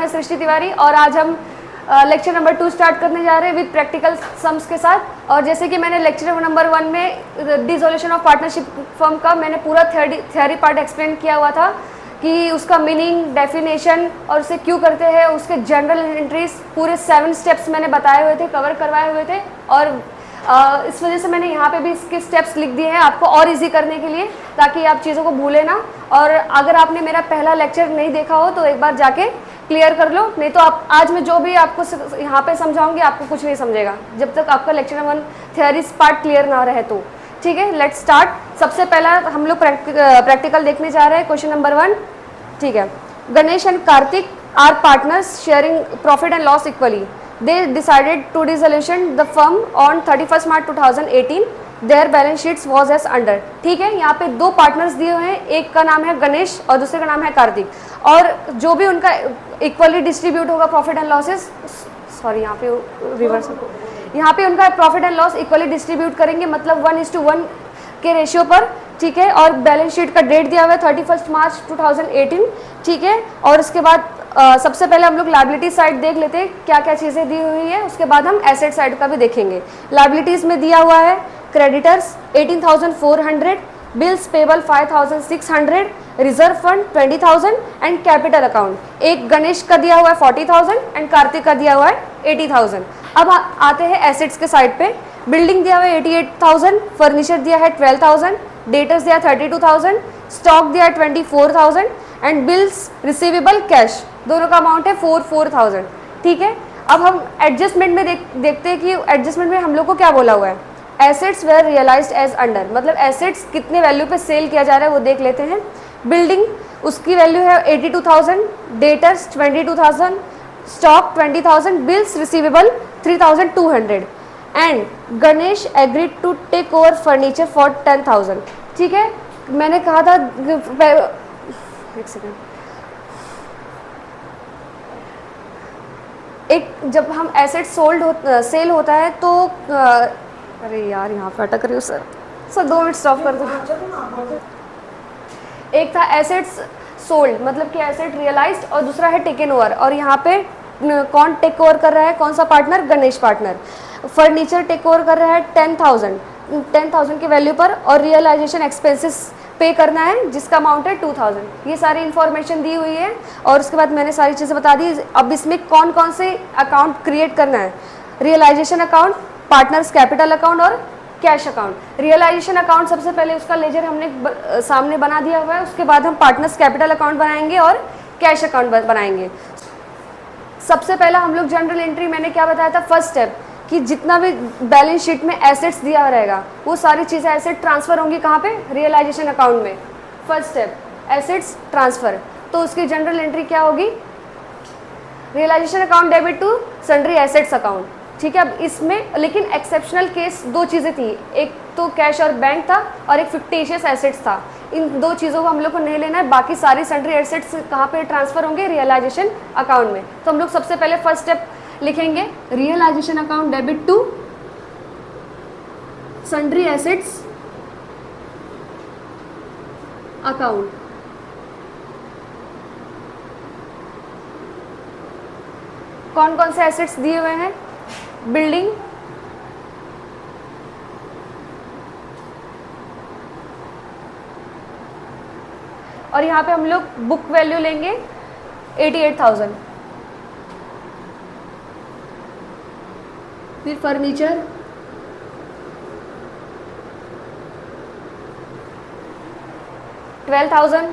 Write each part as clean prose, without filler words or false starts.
मैं सृष्टि तिवारी और आज हम लेक्चर नंबर 2 स्टार्ट करने जा रहे हैं विद प्रैक्टिकल सम्स के साथ। और जैसे कि मैंने लेक्चर नंबर 1 में डिसोल्यूशन ऑफ पार्टनरशिप फर्म का मैंने पूरा थ्योरी पार्ट एक्सप्लेन किया हुआ था कि उसका मीनिंग, डेफिनेशन और उसे क्यों करते हैं, उसके जनरल एंट्रीज पूरे 7 स्टेप्स मैंने बताए हुए थे, कवर करवाए हुए थे। और इस वजह से मैंने यहाँ पे भी इसके स्टेप्स लिख दिए हैं आपको और इजी करने के लिए, ताकि आप चीज़ों को भूलें ना। और अगर आपने मेरा पहला लेक्चर नहीं देखा हो तो एक बार जाके क्लियर कर लो, नहीं तो आप आज मैं जो भी आपको यहाँ पे समझाऊंगी आपको कुछ नहीं समझेगा जब तक आपका lecture number 1 theory part clear ना रहे तो। ठीक है, लेट्स स्टार्ट। सबसे पहला हम लोग प्रैक्टिकल देखने जा रहे हैं, क्वेश्चन नंबर 1। ठीक है, Ganesh and Kartik are partners sharing profit and loss equally. They decided to dissolution the firm on 31st March 2018. Their balance sheets was as under. ठीक है, यहाँ पे 2 पार्टनर्स दिए हुए हैं, एक का नाम है गणेश और दूसरे का नाम है कार्तिक। और जो भी उनका इक्वली डिस्ट्रीब्यूट होगा प्रॉफिट एंड लॉसेस, सॉरी यहाँ पे रिवर्स, यहाँ पे उनका profit and loss equally distribute करेंगे, मतलब 1:1 के रेशियो पर। ठीक है, और बैलेंस शीट का डेट दिया हुआ है 31 मार्च 2018। ठीक है, और उसके बाद सबसे पहले हम लोग लायबिलिटी साइड देख लेते हैं क्या क्या चीज़ें दी हुई है, उसके बाद हम एसेट साइड का भी देखेंगे। लायबिलिटीज़ में दिया हुआ है creditors 18,400, bills payable 5,600, reserve fund 20,000 and capital account एक गणेश का दिया हुआ है 40,000 एंड कार्तिक का दिया हुआ है 80,000। अब आते हैं एसेट्स के साइड पे। बिल्डिंग दिया हुआ है 88,000, फर्नीचर दिया है 12,000, डेटर्स दिया 32,000, स्टॉक दिया है 24,000 एंड बिल्स रिसीवेबल कैश दोनों का अमाउंट है 4,000। ठीक है, अब हम एडजस्टमेंट में देखते हैं कि एडजस्टमेंट में हम लोग को क्या बोला हुआ है। Assets were realised as under, मतलब एसेट्स कितने वैल्यू पे सेल किया जा रहा है वो देख लेते हैं। बिल्डिंग उसकी वैल्यू है 82,000, debtors 22,000, stock 20,000, bills receivable 3,200 and Ganesh agreed to take over furniture for 10,000। ठीक है, मैंने कहा था एक सेकेंड, एक जब हम एसेट सेल होता है तो अरे यार यहाँ पे अटक रही हूँ सर 2 मिनट स्टॉप कर दो। एक था एसेट्स सोल्ड, मतलब कि एसेट रियलाइज्ड, और दूसरा है टेकन ओवर। और यहाँ पे कौन टेक ओवर कर रहा है, कौन सा partner, Ganesh partner. Furniture take over कर रहा है 10,000 की वैल्यू पर, और रियलाइजेशन एक्सपेंसेस पे करना है जिसका अमाउंट है 2,000। ये सारी इन्फॉर्मेशन दी हुई है और उसके बाद मैंने सारी चीज़ें बता दी। अब इसमें कौन कौन से अकाउंट क्रिएट करना है, realisation account, partners capital account और कैश अकाउंट। रियलाइजेशन अकाउंट सबसे पहले उसका लेजर हमने सामने बना दिया हुआ है, उसके बाद हम पार्टनर्स कैपिटल अकाउंट बनाएंगे और कैश अकाउंट बनाएंगे। सबसे पहला हम लोग जनरल एंट्री, मैंने क्या बताया था, फर्स्ट स्टेप कि जितना भी बैलेंस शीट में एसेट्स दिया रहेगा वो सारी चीज़ें एसेट ट्रांसफ़र होंगी कहाँ पे, रियलाइजेशन अकाउंट में। फर्स्ट स्टेप एसेट्स ट्रांसफ़र, तो उसकी जनरल एंट्री क्या होगी, realisation account debit to sundry assets account. ठीक है, अब इसमें लेकिन एक्सेप्शनल केस 2 चीज़ें थी, एक तो कैश और बैंक था और एक फिक्टिशियस एसेट्स था। इन 2 चीज़ों को हम लोग को नहीं लेना है, बाकी सारी सन्ड्री एसेट्स कहाँ पे ट्रांसफ़र होंगे, रियलाइजेशन अकाउंट में। तो हम लोग सबसे पहले फर्स्ट स्टेप लिखेंगे, realisation account debit to sundry assets account. कौन कौन से एसेट्स दिए हुए हैं, बिल्डिंग, और यहाँ पे हम लोग बुक वैल्यू लेंगे 88,000। फिर furniture 12,000,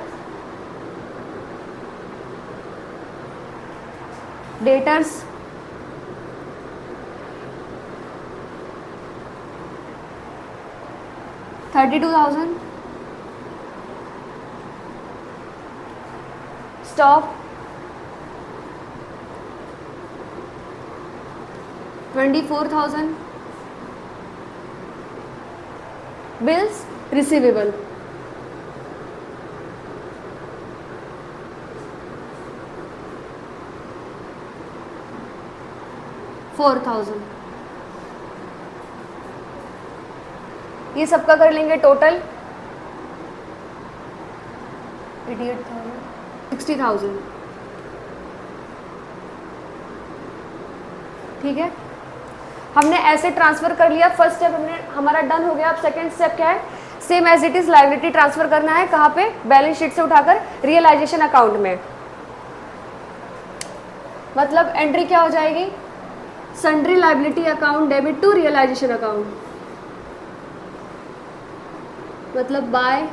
debtors 32,000, stock 24,000, bills receivable 4,000। ये सबका कर लेंगे टोटल 88,000 60,000। ठीक है, हमने ऐसे ट्रांसफ़र कर लिया, फर्स्ट स्टेप हमने हमारा डन हो गया। अब सेकंड स्टेप क्या है, same as it is liability transfer करना है, कहाँ पे, बैलेंस शीट से उठाकर रियलाइजेशन अकाउंट में। मतलब एंट्री क्या हो जाएगी, sundry liability account debit to realisation account, मतलब बाय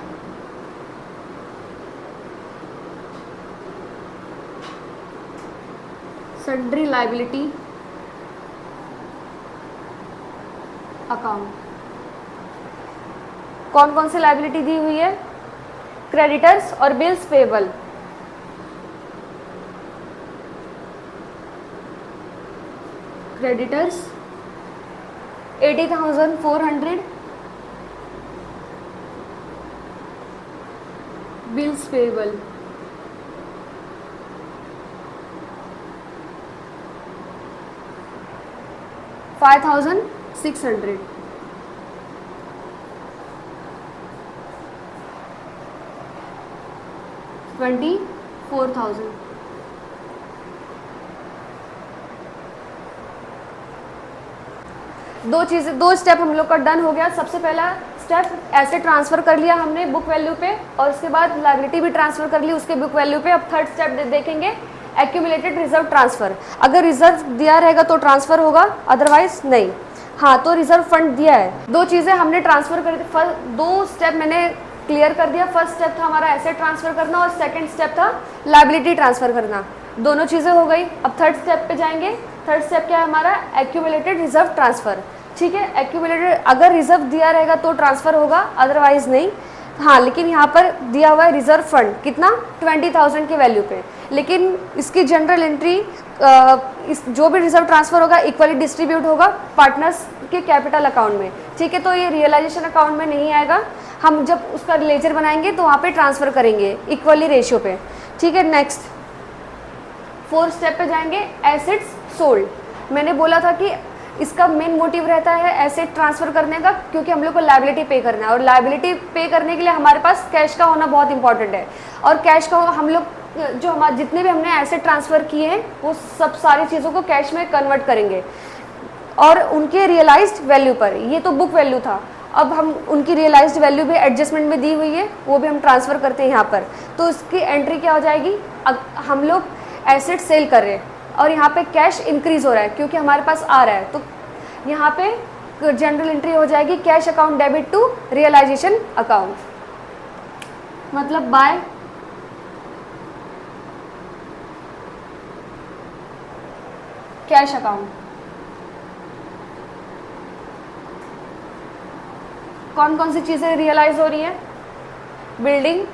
सन्ड्री लायबिलिटी अकाउंट। कौन कौन सी लायबिलिटी दी हुई है, क्रेडिटर्स और bills payable. Creditors 80,400, bills payable 5,600। $24,000। दो स्टेप हम लोग का डन हो गया। सबसे पहला स्टेप ऐसे ट्रांसफ़र कर लिया हमने बुक वैल्यू पे, और उसके बाद लायबिलिटी भी ट्रांसफ़र कर ली उसके बुक वैल्यू पे। अब थर्ड स्टेप देखेंगे, एक्यूमुलेटेड रिजर्व ट्रांसफ़र। अगर रिजर्व दिया रहेगा तो ट्रांसफ़र होगा, अदरवाइज नहीं। हाँ, तो रिजर्व फंड दिया है। दो चीज़ें हमने ट्रांसफ़र कर दी, दो स्टेप मैंने क्लियर कर दिया। फर्स्ट स्टेप था हमारा एसेट ट्रांसफ़र करना और सेकंड स्टेप था लायबिलिटी ट्रांसफ़र करना। दोनों चीज़ें हो गई। अब थर्ड स्टेप पे जाएंगे। थर्ड स्टेप क्या है हमारा, एक्यूमुलेटेड रिजर्व ट्रांसफ़र। ठीक है, एक्यूमुलेटेड अगर रिजर्व दिया रहेगा तो ट्रांसफ़र होगा, अदरवाइज नहीं। हाँ, लेकिन यहाँ पर दिया हुआ है रिजर्व फंड कितना, 20,000 की वैल्यू पे। लेकिन इसकी जनरल एंट्री, इस जो भी रिजर्व ट्रांसफ़र होगा इक्वली डिस्ट्रीब्यूट होगा पार्टनर्स के कैपिटल अकाउंट में। ठीक है, तो ये रियलाइजेशन अकाउंट में नहीं आएगा, हम जब उसका लेजर बनाएंगे तो वहाँ पे ट्रांसफ़र करेंगे इक्वली रेशियो पे। ठीक है, नेक्स्ट फोर्थ स्टेप पे जाएंगे, एसेट्स सोल्ड। मैंने बोला था कि इसका मेन मोटिव रहता है एसेट ट्रांसफ़र करने का, क्योंकि हम लोग को लायबिलिटी पे करना है, और लायबिलिटी पे करने के लिए हमारे पास कैश का होना बहुत इंपॉर्टेंट है। और कैश का हम लोग जो हमारे जितने भी हमने एसेट ट्रांसफ़र किए हैं वो सब सारी चीज़ों को कैश में कन्वर्ट करेंगे, और उनके रियलाइज्ड वैल्यू पर। ये तो बुक वैल्यू था, अब हम उनकी रियलाइज्ड वैल्यू भी एडजस्टमेंट में दी हुई है, वो भी हम ट्रांसफ़र करते हैं यहाँ पर। तो इसकी एंट्री क्या हो जाएगी, हम लोग एसेट सेल कर रहे हैं और यहाँ पे कैश इंक्रीज़ हो रहा है क्योंकि हमारे पास आ रहा है, तो यहाँ पे जनरल एंट्री हो जाएगी cash account debit to realisation account, मतलब बाय कैश अकाउंट। कौन कौन सी चीज़ें रियलाइज हो रही हैं, building,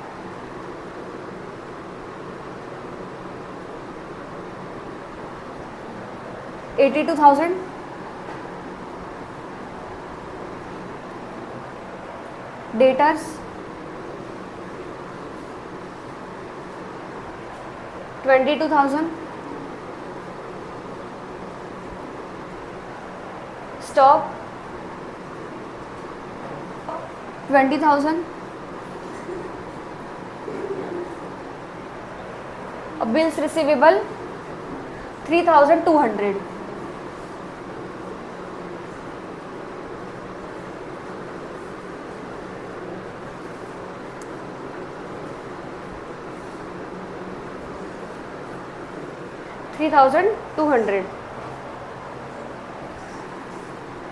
$82,000, debtors 22,000, stock 20,000, bills receivable 3,200। $3,200।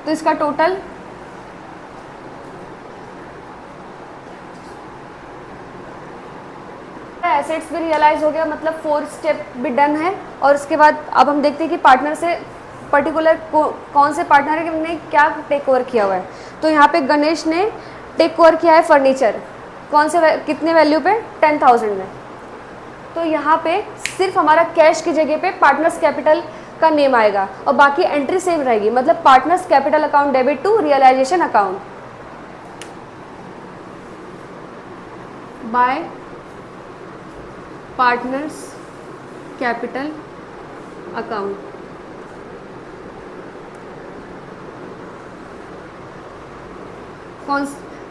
तो इसका टोटल एसेट्स भी रियलाइज हो गया, मतलब फोर्थ स्टेप भी डन है। और उसके बाद अब हम देखते हैं कि पार्टनर से पर्टिकुलर कौन से पार्टनर ने क्या टेक ओवर किया हुआ है। तो यहाँ पे गणेश ने टेक ओवर किया है फर्नीचर, कौन से कितने वैल्यू पे, 10,000 में। तो यहाँ पे सिर्फ हमारा कैश की जगह पे पार्टनर्स कैपिटल का नेम आएगा और बाकी एंट्री सेम रहेगी, मतलब partners capital account debit to realisation account by partners capital account.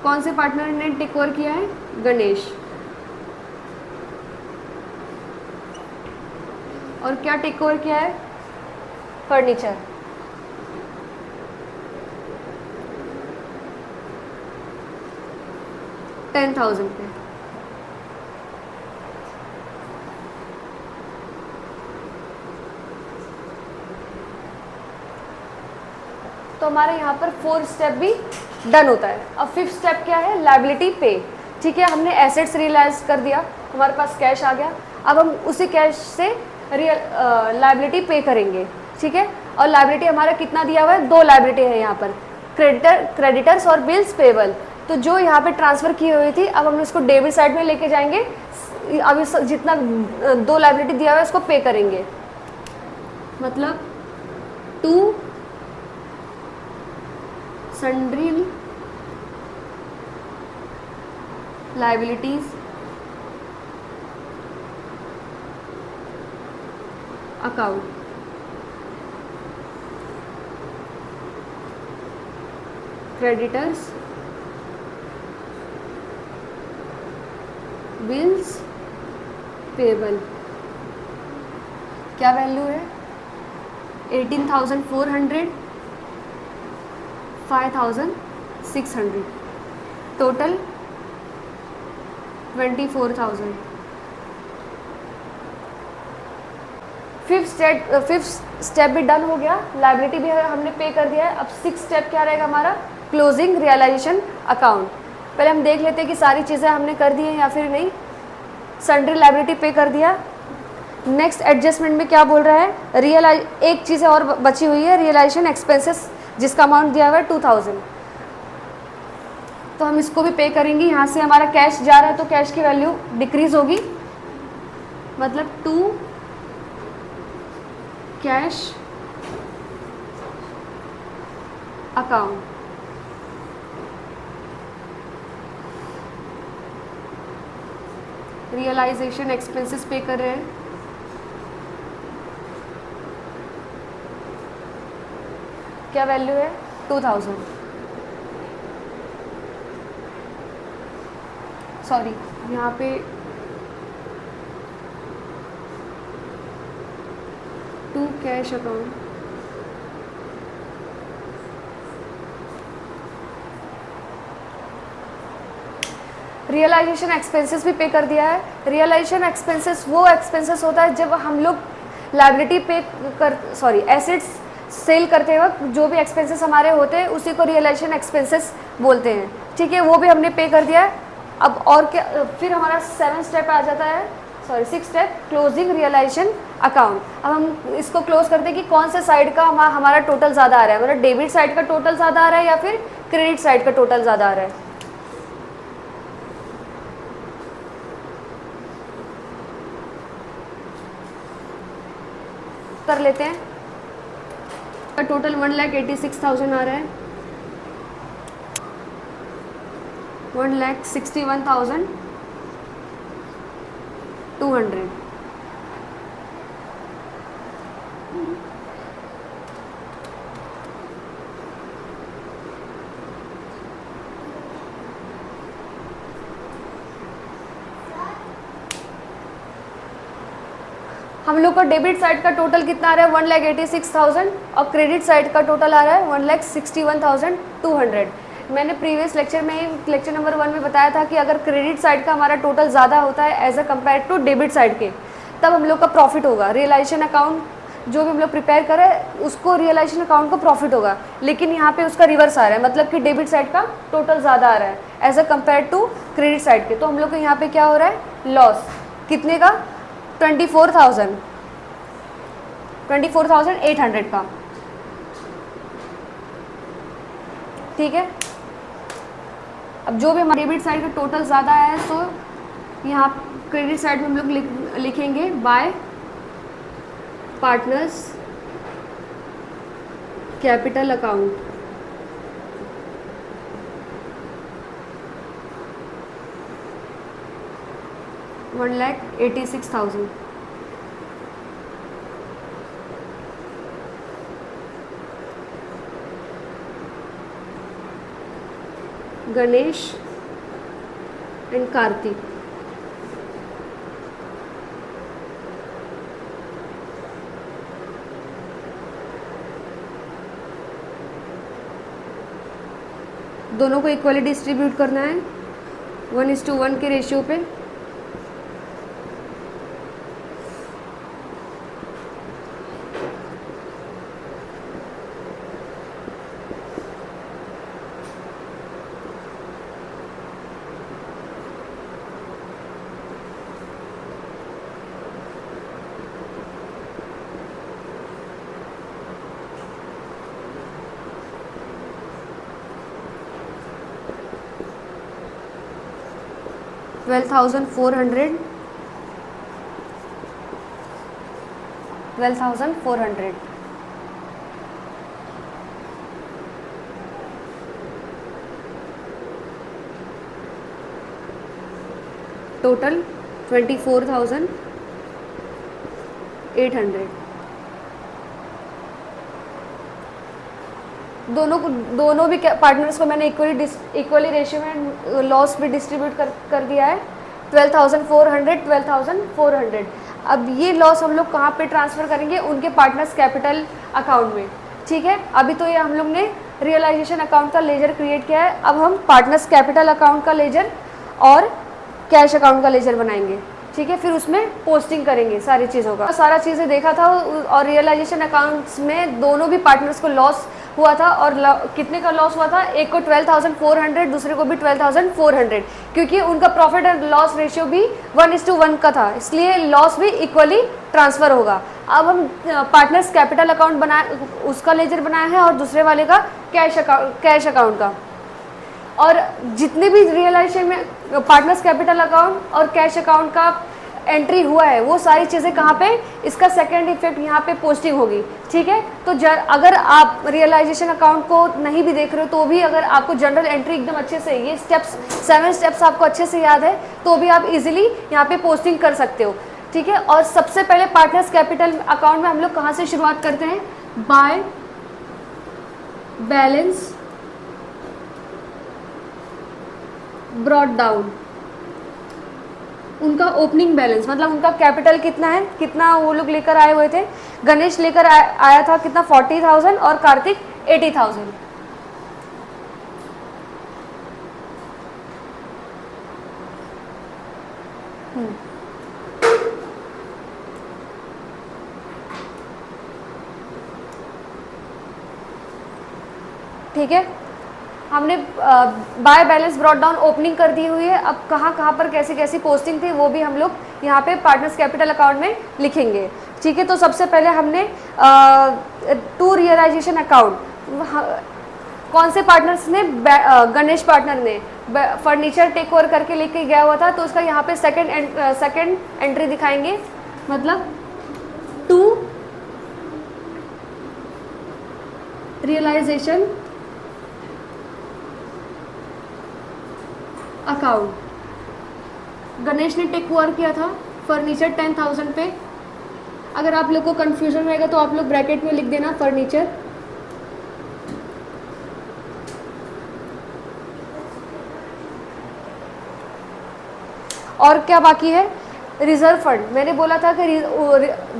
कौन से पार्टनर ने टेक ओवर किया है, गणेश। और क्या टेक ओवर किया है, फर्नीचर। 10,000 पे। तो हमारे यहाँ पर 4 स्टेप भी डन होता है। अब 5th स्टेप क्या है, लायबिलिटी पे। ठीक है, हमने एसेट्स रियलाइज कर दिया, हमारे पास कैश आ गया। अब हम उसी कैश से लायबिलिटी पे करेंगे। ठीक है, और लायबिलिटी हमारा कितना दिया हुआ है, 2 लायबिलिटी है यहाँ पर, क्रेडिटर्स और बिल्स पेबल। तो जो यहाँ पे ट्रांसफ़र की हुई थी, अब हम इसको डेबिट साइड में लेके जाएंगे। अब इस जितना 2 लायबिलिटी दिया हुआ है उसको पे करेंगे, मतलब 2 sundry liabilities account, creditors bills payable. क्या वैल्यू है, 18,400, 5,600, टोटल 24,000। फिफ्थ स्टेप भी डन हो गया, लायबिलिटी भी हमने पे कर दिया है। अब 6th स्टेप क्या रहेगा हमारा, क्लोजिंग रियलाइजेशन अकाउंट। पहले हम देख लेते हैं कि सारी चीज़ें हमने कर दी हैं या फिर नहीं। सन्ड्री लायबिलिटी पे कर दिया। नेक्स्ट एडजस्टमेंट में क्या बोल रहा है, एक चीज़ और बची हुई है, रियलाइजेशन एक्सपेंसेस, जिसका अमाउंट दिया हुआ है 2,000। तो हम इसको भी पे करेंगे। यहाँ से हमारा कैश जा रहा है तो कैश की वैल्यू डिक्रीज होगी, मतलब 2 कैश अकाउंट। रियलाइजेशन एक्सपेंसेस पे कर रहे हैं, क्या वैल्यू है, 2,000। सॉरी, यहाँ पे 2 कैश अकाउंट, रियलाइजेशन एक्सपेंसेस भी पे कर दिया है। रियलाइजेशन एक्सपेंसेस वो एक्सपेंसेस होता है जब हम लोग लायबिलिटी पे एसेट्स सेल करते वक्त जो भी एक्सपेंसेस हमारे होते हैं उसी को रियलाइजेशन एक्सपेंसेस बोलते हैं। ठीक है, वो भी हमने पे कर दिया है। अब और क्या, फिर हमारा 7th स्टेप आ जाता है, 6th step, closing realisation account. अब हम इसको क्लोज करते हैं कि कौन से साइड का हमारा टोटल ज़्यादा आ रहा है, मतलब डेबिट साइड का टोटल ज़्यादा आ रहा है या फिर क्रेडिट साइड का टोटल ज़्यादा आ रहा है। कर लेते हैं। टोटल 1,86,000 आ रहा है, 1,61,200। हम लोग का डेबिट साइड का टोटल कितना आ रहा है, 1,86,000, और क्रेडिट साइड का टोटल आ रहा है 1,61,200। मैंने प्रीवियस लेक्चर में ही, लेक्चर नंबर 1 में बताया था कि अगर क्रेडिट साइड का हमारा टोटल ज़्यादा होता है as a compare to debit side के, तब हम लोग का प्रॉफिट होगा। रियलाइजेशन अकाउंट जो भी हम लोग प्रिपेयर करें उसको रियलाइजेशन अकाउंट को प्रॉफिट होगा, लेकिन यहाँ पे उसका रिवर्स आ रहा है, मतलब कि डेबिट साइड का टोटल ज़्यादा आ रहा है as a compare to credit side के। तो हम लोग को यहाँ पे क्या हो रहा है, लॉस कितने का, 24,800 का। ठीक है, अब जो भी हमारे डेबिट साइड का टोटल ज़्यादा है तो यहाँ क्रेडिट साइड में हम लोग लिखेंगे bye partners capital account. $1,86,000। Ganesh and Kartik. दोनों को इक्वली डिस्ट्रीब्यूट करना है। 1:1 के रेशियो पे। $12,400, $12,400। टोटल 24,800। दोनों भी पार्टनर्स को मैंने इक्वली रेशियो में लॉस भी डिस्ट्रीब्यूट कर दिया है। 12,400, 12,400। अब ये लॉस हम लोग कहाँ पे ट्रांसफ़र करेंगे? उनके पार्टनर्स कैपिटल अकाउंट में। ठीक है, अभी तो ये हम लोग ने रियलाइजेशन अकाउंट का लेजर क्रिएट किया है, अब हम पार्टनर्स कैपिटल अकाउंट का लेजर और कैश अकाउंट का लेजर बनाएंगे। ठीक है, फिर उसमें पोस्टिंग करेंगे सारी चीज़ों का। सारा चीज़ें देखा था और रियलाइजेशन अकाउंट्स में दोनों भी पार्टनर्स को लॉस हुआ था। और कितने का लॉस हुआ था? एक को 12,400, दूसरे को भी 12,400, क्योंकि उनका प्रॉफिट एंड लॉस रेशियो भी 1:1 का था, इसलिए लॉस भी इक्वली ट्रांसफ़र होगा। अब हम पार्टनर्स कैपिटल अकाउंट बनाए, उसका लेजर बनाया है, और दूसरे वाले का कैश अकाउंट का। और जितने भी रियलाइजेशन में पार्टनर्स कैपिटल अकाउंट और कैश अकाउंट का एंट्री हुआ है, वो सारी चीज़ें कहाँ पे, इसका सेकेंड इफेक्ट यहाँ पे पोस्टिंग होगी। ठीक है, तो अगर आप रियलाइजेशन अकाउंट को नहीं भी देख रहे हो तो भी अगर आपको जनरल एंट्री एकदम अच्छे से, ये स्टेप्स 7 स्टेप्स आपको अच्छे से याद है, तो भी आप इजीली यहाँ पे पोस्टिंग कर सकते हो। ठीक है, और सबसे पहले पार्टनर्स कैपिटल अकाउंट में हम लोग कहाँ से शुरुआत करते हैं? By balance brought down. उनका ओपनिंग बैलेंस मतलब उनका कैपिटल कितना है, कितना वो लोग लेकर आए हुए थे। गणेश लेकर आया था कितना? 40,000 और कार्तिक 80,000। ठीक है, हमने by balance brought down opening कर दी हुई है। अब कहाँ कहाँ पर कैसी कैसी पोस्टिंग थी वो भी हम लोग यहाँ पे पार्टनर्स कैपिटल अकाउंट में लिखेंगे। ठीक है, तो सबसे पहले हमने टू रियलाइजेशन अकाउंट, कौन से पार्टनर्स ने? गणेश पार्टनर ने फर्नीचर टेक ओवर करके लेके गया हुआ था, तो उसका यहाँ पे सेकंड एंट्री दिखाएंगे। मतलब टू रियलाइजेशन अकाउंट, गणेश ने टेक ओवर किया था फर्नीचर 10,000 पे। अगर आप लोग को कंफ्यूजन रहेगा तो आप लोग ब्रैकेट में लिख देना फर्नीचर। और क्या बाकी है? Reserve fund. मैंने बोला था कि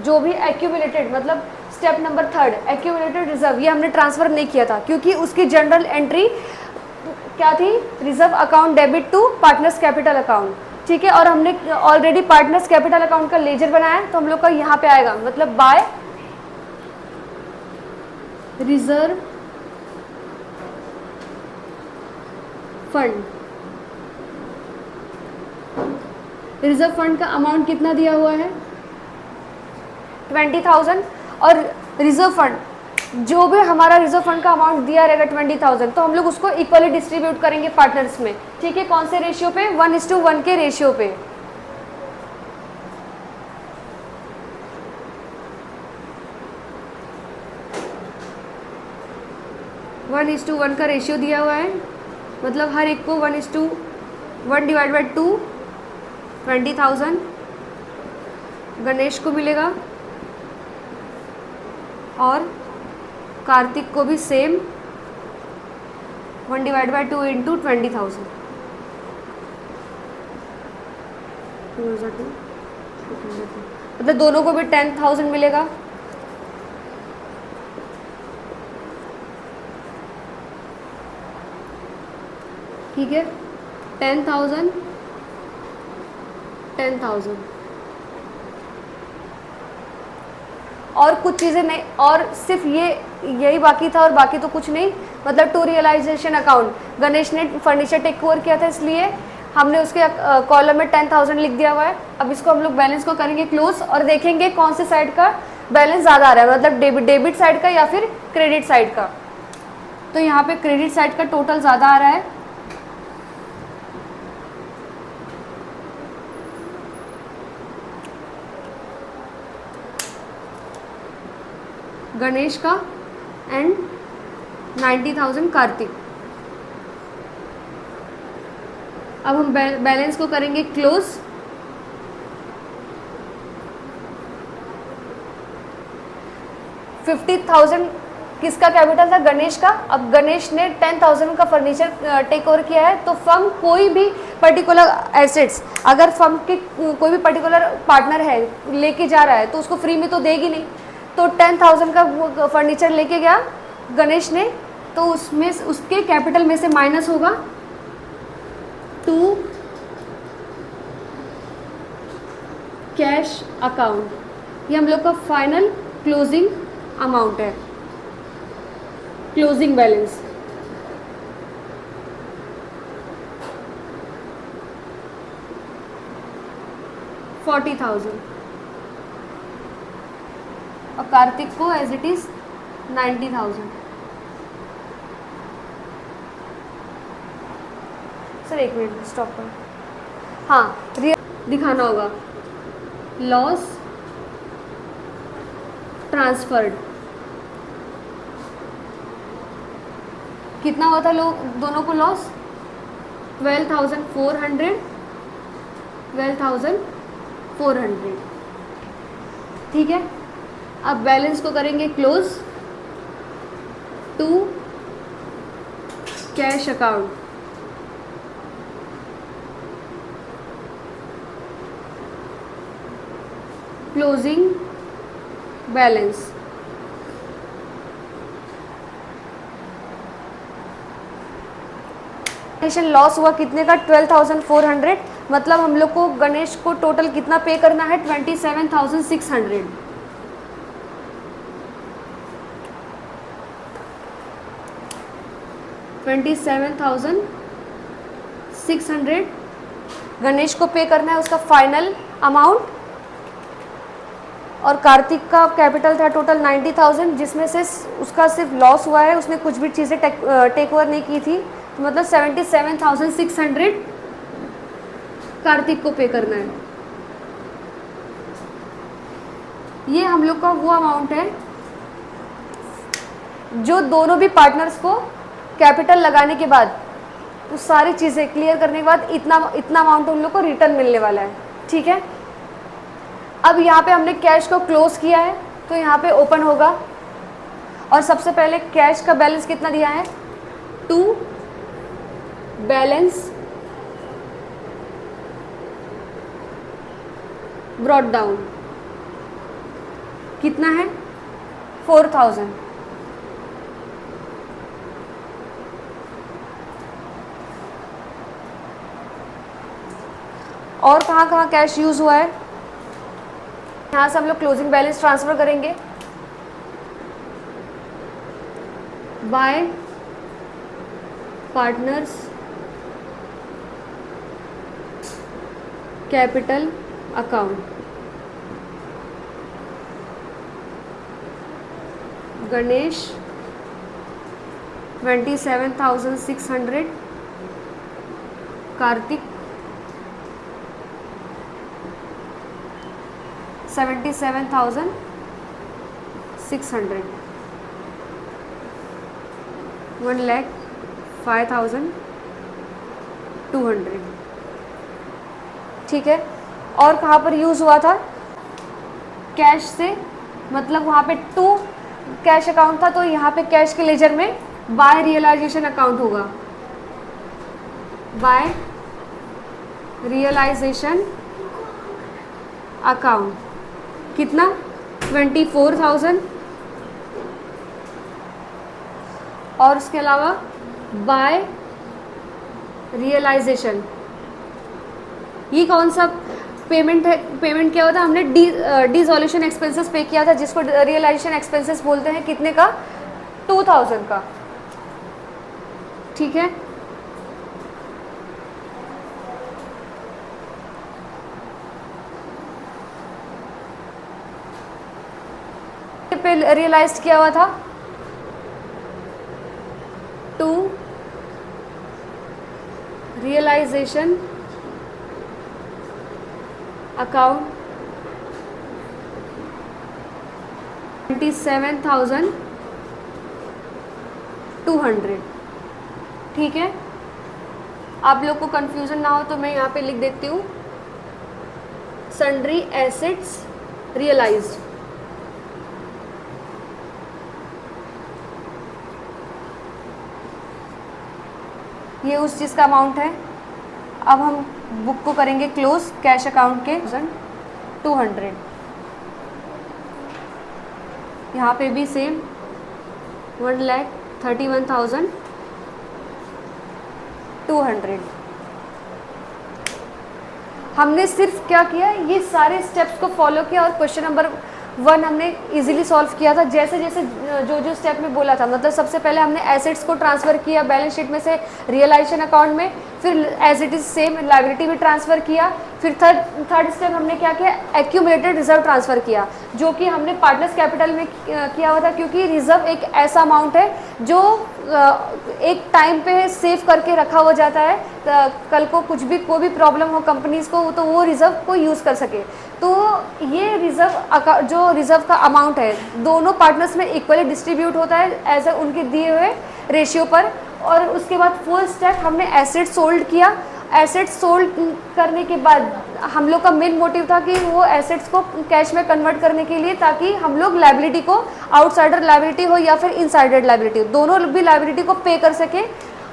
जो भी एक्यूमुलेटेड, मतलब स्टेप नंबर 3 एक्यूमुलेटेड रिजर्व, ये हमने ट्रांसफ़र नहीं किया था क्योंकि उसकी जनरल एंट्री क्या थी? Reserve account debit to partners capital account. ठीक है, और हमने ऑलरेडी पार्टनर्स कैपिटल अकाउंट का लेजर बनाया है, तो हम लोग का यहाँ पे आएगा, मतलब by reserve fund. Reserve fund का अमाउंट कितना दिया हुआ है? 20,000। और रिजर्व फंड, जो भी हमारा रिजर्व फंड का अमाउंट दिया रहेगा 20,000, तो हम लोग उसको इक्वली डिस्ट्रीब्यूट करेंगे पार्टनर्स में। ठीक है, कौन से रेशियो पे? 1:1 के रेशियो पे। वन इज टू वन का रेशियो दिया हुआ है, मतलब हर एक को 1:1 डिवाइड बाई 2 20,000 गणेश को मिलेगा, और कार्तिक को भी सेम 1 डिवाइड बाई 2 इंटू 20,000। मतलब दोनों को भी 10,000 मिलेगा। ठीक है, 10,000 10,000 और कुछ चीज़ें नहीं, और सिर्फ यही बाकी था और बाकी तो कुछ नहीं। मतलब टू रियलाइजेशन अकाउंट गणेश ने फर्नीचर टेक ओवर किया था, इसलिए हमने उसके कॉलम में 10,000 लिख दिया हुआ है। अब इसको हम लोग बैलेंस को करेंगे क्लोज और देखेंगे कौन से साइड का बैलेंस ज़्यादा आ रहा है, मतलब डेबिट साइड का या फिर क्रेडिट साइड का। तो यहाँ पे क्रेडिट साइड का टोटल ज़्यादा आ रहा है, गणेश का एंड 90,000 कार्तिक। अब हम बैलेंस को करेंगे क्लोज। $50,000 किसका कैपिटल था? गणेश का। अब गणेश ने 10,000 का फर्नीचर टेक ओवर किया है, तो फर्म कोई भी पर्टिकुलर एसेट्स अगर फर्म के कोई भी पर्टिकुलर पार्टनर है लेके जा रहा है तो उसको फ्री में तो देगी नहीं। तो 10,000 का फर्नीचर लेके गया गणेश ने, तो उसमें उसके कैपिटल में से माइनस होगा टू कैश अकाउंट। ये हम लोग का फाइनल क्लोजिंग अमाउंट है, क्लोजिंग बैलेंस। $40,000 और कार्तिक को एज इट इज 90,000। सर एक मिनट स्टॉप करो। हाँ, दिखाना होगा लॉस ट्रांसफर्ड कितना हुआ था लोग दोनों को लॉस? 12,400 12,400। ठीक है, अब बैलेंस को करेंगे close to cash account. Closing balance loss हुआ कितने का? 12,400। मतलब हम लोग को गणेश को टोटल कितना पे करना है? 27,600। $27,600 गणेश को पे करना है, उसका फाइनल अमाउंट। और कार्तिक का कैपिटल था टोटल 90,000, जिसमें से उसका सिर्फ लॉस हुआ है, उसने कुछ भी चीज़ें टेक ओवर नहीं की थी, तो मतलब 77,600 कार्तिक को पे करना है। ये हम लोग का वो अमाउंट है जो दोनों भी पार्टनर्स को कैपिटल लगाने के बाद, तो सारी चीज़ें क्लियर करने के बाद इतना अमाउंट उन लोग को रिटर्न मिलने वाला है। ठीक है, अब यहाँ पे हमने कैश को क्लोज किया है, तो यहाँ पे ओपन होगा और सबसे पहले कैश का बैलेंस कितना दिया है? टू बैलेंस ब्रॉट डाउन कितना है? 4,000। और कहाँ कहाँ कैश यूज़ हुआ है? यहाँ से हम लोग क्लोजिंग बैलेंस ट्रांसफ़र करेंगे bye partners capital account. Ganesh 27,600, Kartik 77,600, 1,05,200। ठीक है, और कहाँ पर यूज़ हुआ था? कैश से, मतलब वहाँ पे टू कैश अकाउंट था, तो यहाँ पे कैश के लेजर में बाय रियलाइजेशन अकाउंट होगा। बाय रियलाइजेशन अकाउंट कितना? 24,000। और उसके अलावा बाय रियलाइजेशन, ये कौन सा पेमेंट है? पेमेंट क्या होता है? हमने डिसोल्यूशन एक्सपेंसेस पे किया था, जिसको रियलाइजेशन एक्सपेंसेस बोलते हैं। कितने का? 2000 का। ठीक है, पे रियलाइज किया हुआ था टू रियलाइजेशन अकाउंट 27,200। ठीक है, आप लोग को कंफ्यूजन ना हो तो मैं यहाँ पे लिख देती हूँ सन्ड्री एसेट्स रियलाइज्ड। ये उस चीज़ का अमाउंट है। अब हम बुक को करेंगे क्लोज कैश अकाउंट के 200। यहाँ पे भी सेम 1,31,200। हमने सिर्फ क्या किया, ये सारे स्टेप्स को फॉलो किया और क्वेश्चन नंबर 1 हमने इजीली सॉल्व किया था। जैसे जैसे जो स्टेप में बोला था, मतलब सबसे पहले हमने एसेट्स को ट्रांसफ़र किया बैलेंस शीट में से रियलाइजेशन अकाउंट में, फिर as it is same liability भी ट्रांसफ़र किया, फिर थर्ड स्टेप हमने क्या किया, एक्यूमुलेटेड रिजर्व ट्रांसफ़र किया, जो कि हमने पार्टनर्स कैपिटल में किया हुआ था, क्योंकि रिजर्व एक ऐसा अमाउंट है जो एक टाइम पे सेव करके रखा हो जाता है, कल को कुछ भी कोई भी प्रॉब्लम हो कंपनीज़ को तो वो रिज़र्व को यूज़ कर सके। तो ये रिज़र्व जो रिज़र्व का अमाउंट है दोनों पार्टनर्स में इक्वली डिस्ट्रीब्यूट होता है एज उनके दिए हुए रेशियो पर। और उसके बाद फोर्थ स्टेप हमने एसेट सोल्ड किया। एसेट्स सोल्ड करने के बाद हम लोग का मेन मोटिव था कि वो एसेट्स को कैश में कन्वर्ट करने के लिए, ताकि हम लोग लायबिलिटी को, आउटसाइडर लायबिलिटी हो या फिर इनसाइडर लायबिलिटी, दोनों भी लायबिलिटी को पे कर सके।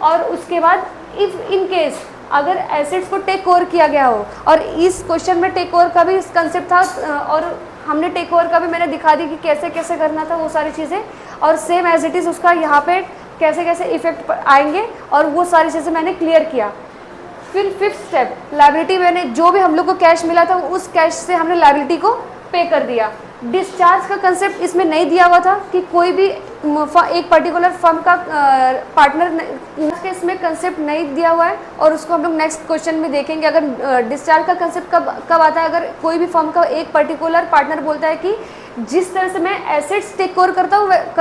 और उसके बाद इफ़ इन केस अगर एसेट्स को टेक ओवर किया गया हो, और इस क्वेश्चन में टेक ओवर का भी कंसेप्ट था, और हमने टेक ओवर का भी मैंने दिखा दी कि कैसे कैसे करना था वो सारी चीज़ें, और सेम एज इट इज़ उसका यहाँ पे कैसे कैसे इफेक्ट आएंगे, और वो सारी चीज़ें मैंने क्लियर किया। फिर फिफ्थ स्टेप, लायबिलिटी, मैंने जो भी हम लोग को कैश मिला था उस कैश से हमने लायबिलिटी को पे कर दिया। डिस्चार्ज का कंसेप्ट इसमें नहीं दिया हुआ था कि कोई भी एक पर्टिकुलर फर्म का पार्टनर, इसमें कंसेप्ट नहीं दिया हुआ है, और उसको हम लोग नेक्स्ट क्वेश्चन में देखेंगे। अगर डिस्चार्ज का कंसेप्ट कब आता है, अगर कोई भी फर्म का एक पर्टिकुलर पार्टनर बोलता है कि जिस तरह से मैं एसेट्स टेक ओवर कर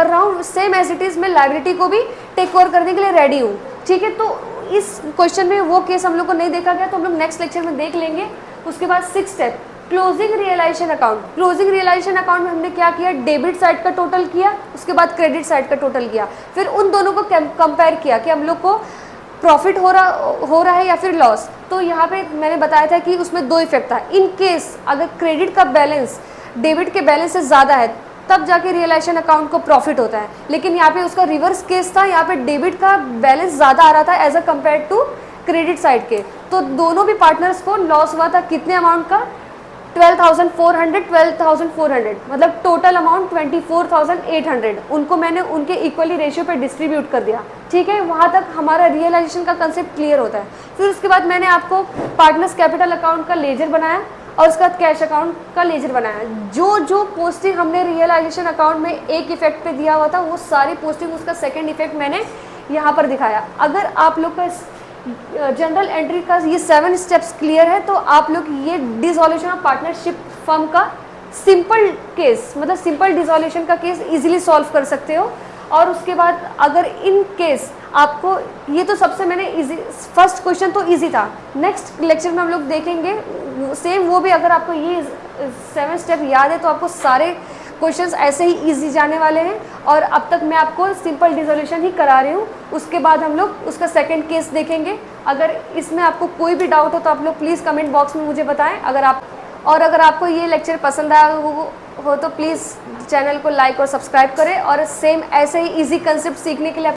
रहा हूँ सेम एज इट इज़ मैं लायबिलिटी को भी टेक ओवर करने के लिए रेडी हूँ। ठीक है, तो इस क्वेश्चन में वो केस हम लोग को नहीं देखा गया, तो हम लोग नेक्स्ट लेक्चर में देख लेंगे। उसके बाद six step, closing realisation account. Closing realisation account में हमने क्या किया, डेबिट साइड का टोटल किया, उसके बाद क्रेडिट साइड का टोटल किया, फिर उन दोनों को कंपेयर किया कि हम लोग को प्रॉफिट हो रहा है या फिर लॉस। तो यहाँ पे मैंने बताया था कि उसमें दो इफेक्ट था। इन केस अगर क्रेडिट का बैलेंस डेबिट के बैलेंस से ज़्यादा है तब जाके रियलाइजेशन अकाउंट को प्रॉफिट होता है, लेकिन यहाँ पे उसका रिवर्स केस था, यहाँ पे डेबिट का बैलेंस ज़्यादा आ रहा था as a compare to credit side के। तो दोनों भी पार्टनर्स को लॉस हुआ था। कितने अमाउंट का, 12,400 मतलब टोटल अमाउंट 24,800 उनको मैंने उनके इक्वली रेशियो पे डिस्ट्रीब्यूट कर दिया। ठीक है, वहाँ तक हमारा रियलाइजेशन का कंसेप्ट क्लियर होता है। फिर उसके बाद मैंने आपको पार्टनर्स कैपिटल अकाउंट का लेजर बनाया और उसका कैश अकाउंट का लेजर बनाया। जो पोस्टिंग हमने रियलाइजेशन अकाउंट में एक इफेक्ट पे दिया हुआ था वो सारी पोस्टिंग उसका सेकेंड इफेक्ट मैंने यहाँ पर दिखाया। अगर आप लोग का जनरल एंट्री का ये 7 स्टेप्स क्लियर है तो आप लोग ये डिसॉल्यूशन ऑफ पार्टनरशिप फर्म का सिंपल केस, मतलब सिंपल डिसॉल्यूशन का केस इजीली सॉल्व कर सकते हो। और उसके बाद अगर इन केस आपको ये तो सबसे मैंने इजी, फर्स्ट क्वेश्चन तो इजी था, नेक्स्ट लेक्चर में हम लोग देखेंगे सेम वो भी। अगर आपको ये 7 स्टेप याद है तो आपको सारे क्वेश्चंस ऐसे ही इजी जाने वाले हैं। और अब तक मैं आपको सिंपल डिसॉल्यूशन ही करा रही हूँ, उसके बाद हम लोग उसका सेकंड केस देखेंगे। अगर इसमें आपको कोई भी डाउट हो तो आप लोग प्लीज़ कमेंट बॉक्स में मुझे बताएं। अगर आपको ये लेक्चर पसंद आया हो तो प्लीज़ चैनल को लाइक और सब्सक्राइब करें, और सेम ऐसे ही इजी कंसेप्ट सीखने के लिए